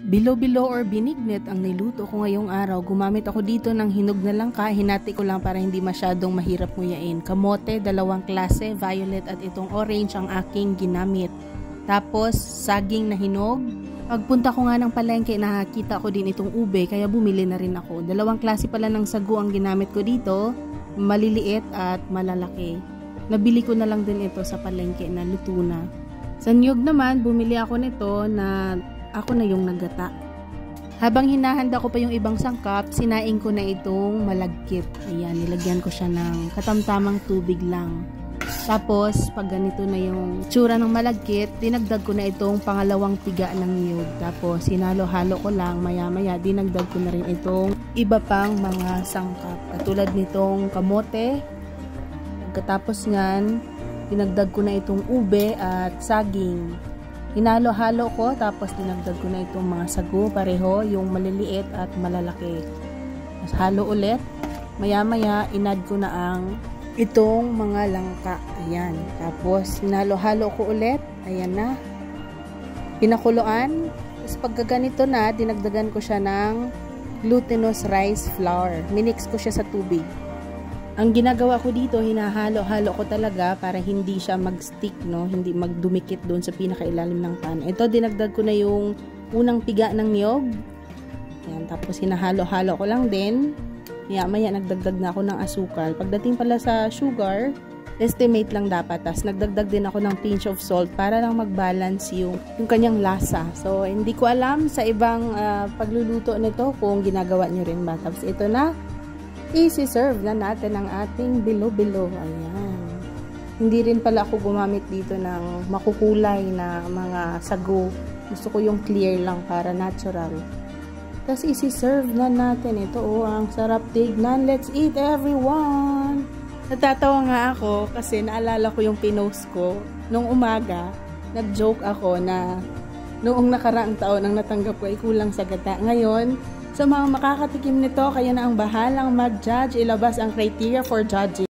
Bilo-bilo or binignet ang niluto ko ngayong araw. Gumamit ako dito ng hinog na langka. Hinati ko lang para hindi masyadong mahirap nguyain. Kamote, dalawang klase, violet at itong orange ang aking ginamit. Tapos, saging na hinog. Pagpunta ko nga ng palengke, nakakita ko din itong ube, kaya bumili na rin ako. Dalawang klase pala ng sagu ang ginamit ko dito, maliliit at malalaki. Nabili ko na lang din ito sa palengke na luto na. Sa niyog naman, bumili ako nito na ako na yung naggata. Habang hinahanda ko pa yung ibang sangkap, sinaing ko na itong malagkit. Ayan, nilagyan ko siya ng katamtamang tubig lang. Tapos, pag ganito na yung tsura ng malagkit, dinagdag ko na itong pangalawang piga ng niyog. Tapos, hinalo-halo ko lang, maya-maya, dinagdag ko na rin itong iba pang mga sangkap. Katulad nitong kamote. Pagkatapos nyan, dinagdag ko na itong ube at saging. Hinalo-halo ko, tapos dinagdag ko na itong mga sagu, pareho, yung maliliit at malalaki. Tapos halo ulit. Maya-maya, inad ko na ang itong mga langka. Ayan. Tapos, hinalo-halo ko ulit. Ayan na. Pinakuluan. Tapos pagkaganito na, dinagdagan ko siya ng glutinous rice flour. Minix ko siya sa tubig. Ang ginagawa ko dito, hinahalo-halo ko talaga para hindi siya mag-stick, no? Hindi magdumikit doon sa pinakailalim ng pan. Ito, dinagdag ko na yung unang piga ng niyog. Ayan, tapos hinahalo-halo ko lang din. Maya nagdagdag na ako ng asukal. Pagdating pala sa sugar, estimate lang dapat. Tapos nagdagdag din ako ng pinch of salt para lang mag-balance yung kanyang lasa. So, hindi ko alam sa ibang pagluluto nito kung ginagawa nyo rin ba. Tapos ito na. I-serve na natin ang ating bilo-bilo. Ayan. Hindi rin pala ako gumamit dito ng makukulay na mga sago. Gusto ko yung clear lang para natural. Tapos i-serve na natin. Ito, oh, ang sarap tignan. Let's eat, everyone! Natatawa nga ako kasi naalala ko yung pinost ko. Nung umaga, nag-joke ako na noong nakaraang taon ang natanggap ko ay kulang sa gata. Ngayon, sa mga makakatikim nito, kayo na ang bahalang mag-judge, ilabas ang criteria for judging.